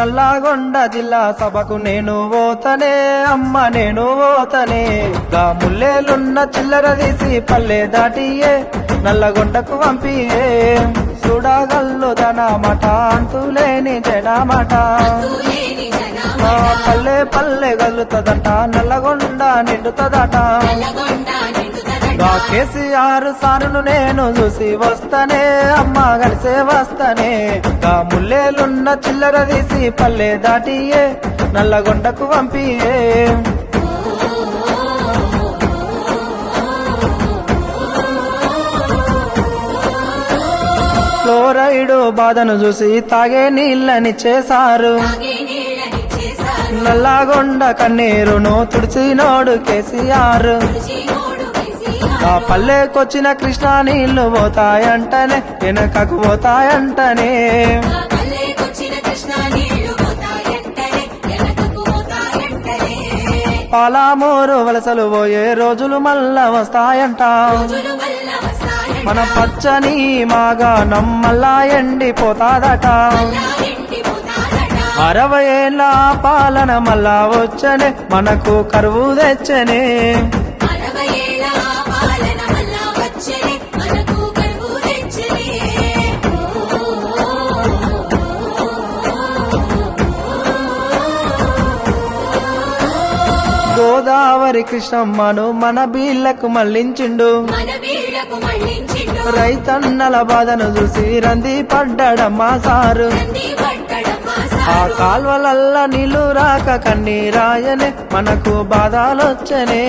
నల్లగొండ జిల్లా సభకు నేను పోతనే అమ్మ నేను పోతనే గా ముల్లేలున్న చిల్లర తీసి పల్లె దాటియే నల్లగొండకు పంపియే చూడగల్లు మాట అంతులేని జనమాట పల్లె పల్లె గలుతదట నల్లగొండ నిండుతదట కేసీఆర్ సారును నేను చూసి వస్తనే అమ్మ కలిసే వస్తనే గా ముల్లేలున్న చిల్లర తీసి పల్లె దాటియే నల్లగొండకు పంపియే ఫ్లోరైడ్ బాధను చూసి తాగే నీళ్ళనిచ్చేశారు నల్లగొండ కన్నీరును తుడిచినోడు కేసీఆర్ ఆ పల్లెకొచ్చిన కృష్ణా నీళ్లు పోతాయంటనే వెనకకు పోతాయంటనే పాలామూరు వలసలు పోయే రోజులు మళ్ళా వస్తాయంట మన పచ్చని మాగాణం మళ్ళా ఎండిపోతాదట 60 ఏళ్ళ పాలన మళ్ళా వచ్చనే మనకు కరువు తెచ్చనే గోదావరి కృష్ణమ్మను మన బీళ్లకు మళ్లించిండు రైతన్నల బాధను చూసి రంది పడ్డాడమ్మా సారు ఆ కాల్వలల్ల నీళ్లు రాక కన్నీరాయనే మనకు బాధలొచ్చనే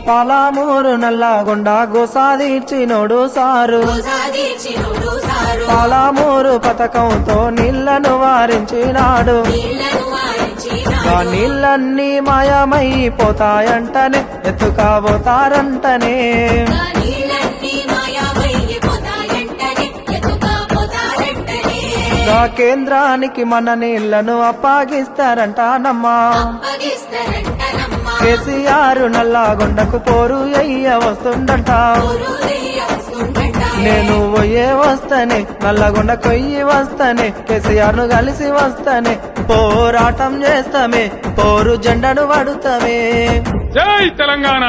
పాలామూరు నల్లగొండ గోసాదీర్చినోడు సారు పాలామూరు పథకంతో నీళ్లను వారించినాడు ఆ నీళ్ళన్నీ మాయమైపోతాయంటనే ఎత్తుకాబోతారంటనే ఆ కేంద్రానికి మన నీళ్లను అప్పగిస్తారంటానమ్మా కేసీఆర్ నల్లగొండకు పోరు అయ్య వస్తుండట నేను పోయే వస్తనే నల్లగొండ కొయ్యి వస్తనే కేసీఆర్ ను కలిసి వస్తనే పోరాటం చేస్తామే పోరు జెండను పడుతామే జై తెలంగాణ।